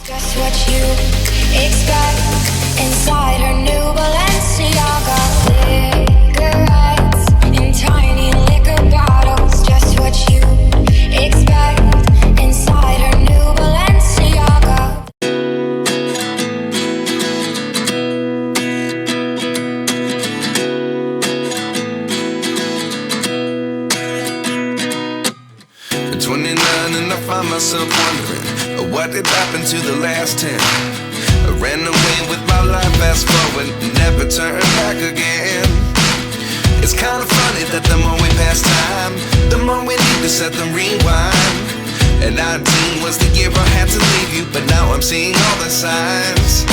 Just what you expect inside her new Balenciaga. Cigarettes in tiny liquor bottles. Just what you expect inside her new Balenciaga. At 29 and I find myself wondering, what did happen to the last 10? I ran away with my life, fast forward, never turn back again. It's kind of funny that the more we pass time, the more we need to set them rewind. And 19 was the year I had to leave you, but now I'm seeing all the signs.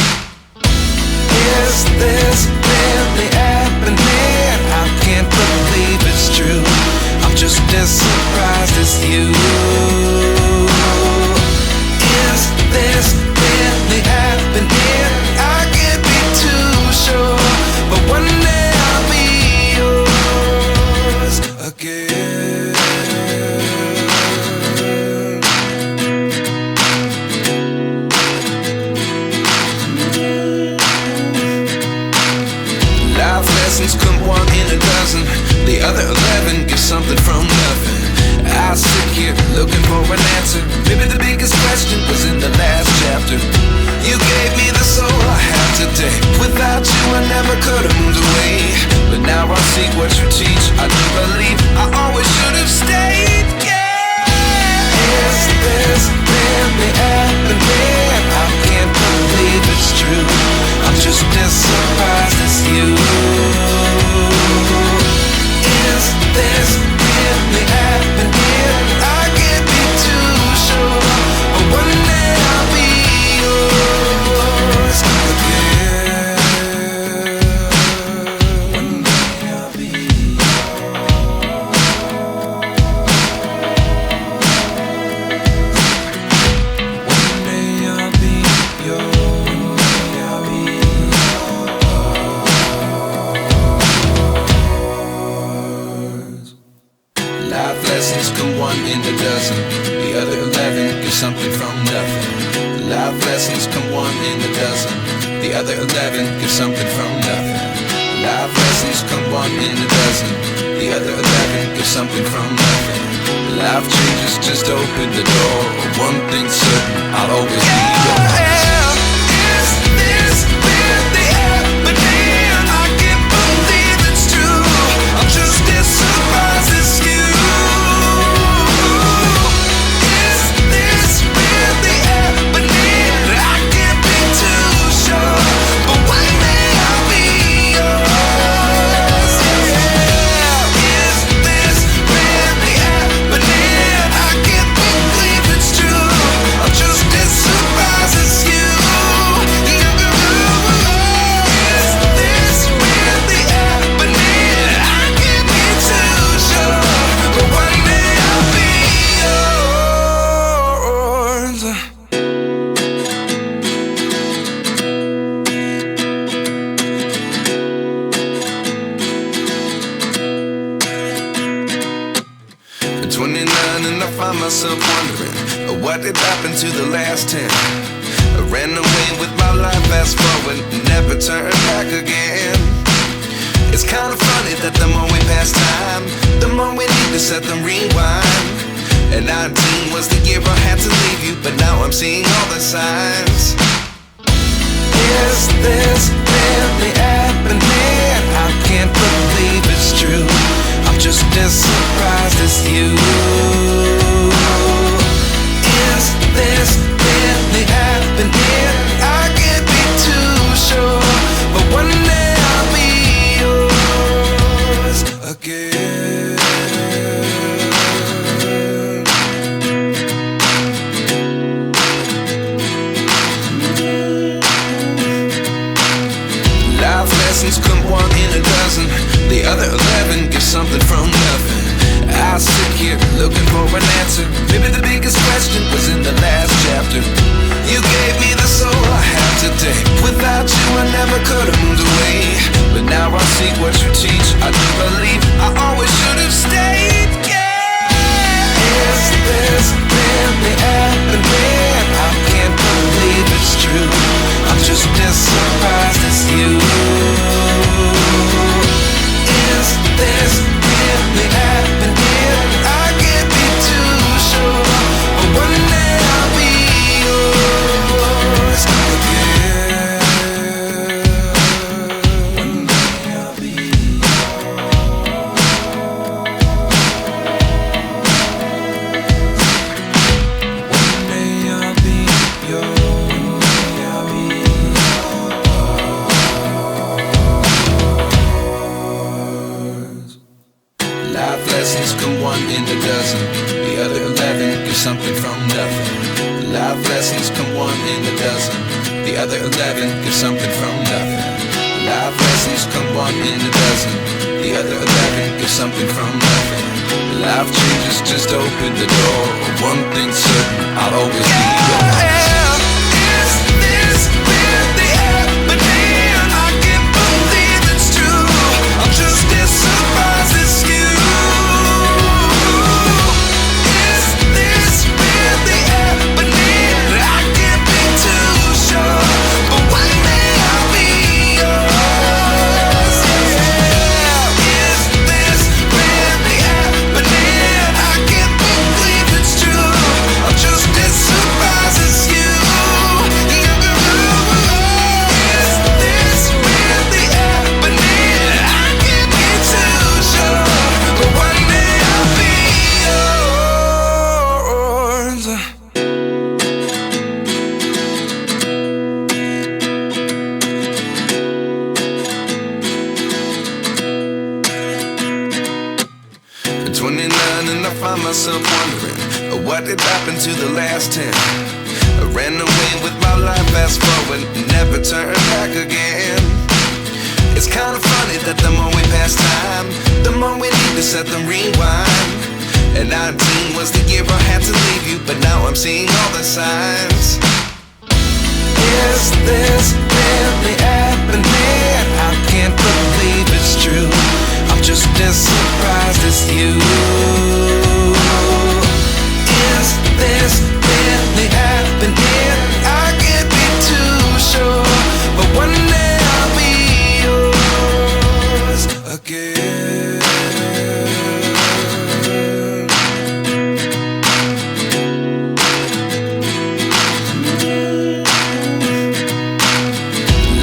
Is this really happening? I can't believe it's true. I'm just as surprised as you. Is this really happening? I can't be too sure, but one day I'll be yours again. Life lessons come one in a dozen, the other 11 get something from nothing. I sit here looking for an answer. Maybe the biggest question was in the last chapter. You gave me the soul I have today. Without you I never could have moved away. But now I see what you teach. I do believe I always should have stayed. Yeah. Is this really happening? I can't believe it's true. I'm just as surprised as you. Is this really happening? I can't be too sure, but one day I'll be yours again. One day I'll be yours. One day I'll be yours. I'll be yours. Life lessons come one in a dozen, the other 11 get something from nothing. Life lessons come one in a dozen, the other 11 get something from nothing. Life lessons come one in a dozen, the other 11 get something from nothing. Life changes just open the door. One thing's certain, I'll always be yours. Is this really happening? I can't believe it's true. I'm just as surprised as you. Myself wondering, what did happen to the last 10? I ran away with my life, fast forward, never turn back again. It's kind of funny that the more we pass time, the more we need to set them rewind. And 19 was the year I had to leave you, but now I'm seeing all the signs. Is this really happening? I can't believe it's true. I'm just as surprised as you. Is this really happening? I can't be too sure, but one day I'll be yours again. Life lessons come one in a dozen, the other 11 get something from nothing. I sit here come one in a dozen. The other 11 get something from nothing. Life lessons come one in a dozen. The other 11 get something from nothing. Life lessons come one in a dozen. The other 11 get something from nothing. Life changes just open the door. One thing's certain, I'll always be yours. Is this really happening? I can't believe it's true. I'm just as surprised as you. Is this really happening? I can't be too sure, but one day I'll be yours. Yeah. Is this really happening? I can't believe it's true. I'm just as surprised as you. Is this really happening? I can't be too sure, but one day I'll be yours. 29 and I find myself wondering what did happen to the last 10. I ran away with my life, fast forward, never turn back again. It's kind of funny that the more we pass time, the more we need to set them rewind. And 19 was the year I had to leave you, but now I'm seeing all the signs. Is this really happening? I can't believe it's true. I'm just as surprised as you. Is this really happening? I can't be too sure, but one day I'll be yours again.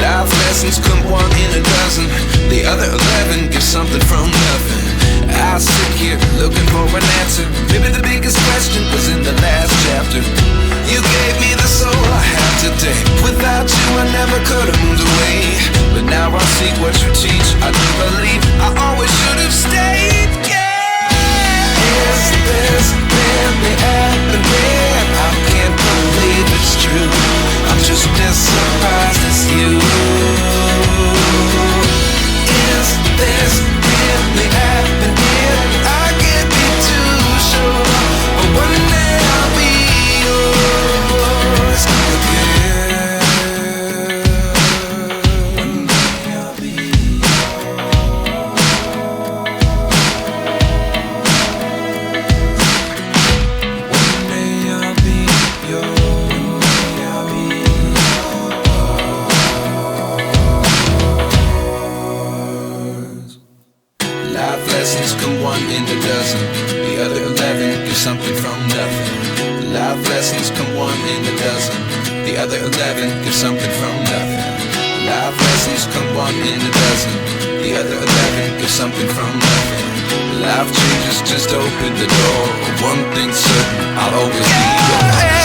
Life lessons come one in a dozen. The other 11 get something from nothing. I sit here looking for an answer. Maybe the biggest question was in the last chapter. You gave me the soul I have today. Without you I never could have moved away. But now I see what you teach. I do believe I always should have stayed. Yeah. Is this really happening? I can't believe it's true. I'm just as surprised as you. Is this really happening? I can't be too sure, but one day I'll be yours again. One day I'll be yours. One day I'll be yours. I'll be yours. Life lessons come one in a dozen. The other 11 get something from nothing. Life lessons come one in a dozen. The other 11 get something from nothing. Life lessons come one in a dozen. The other 11 get something from nothing. Life changes just open the door. One thing's certain, I'll always be yours.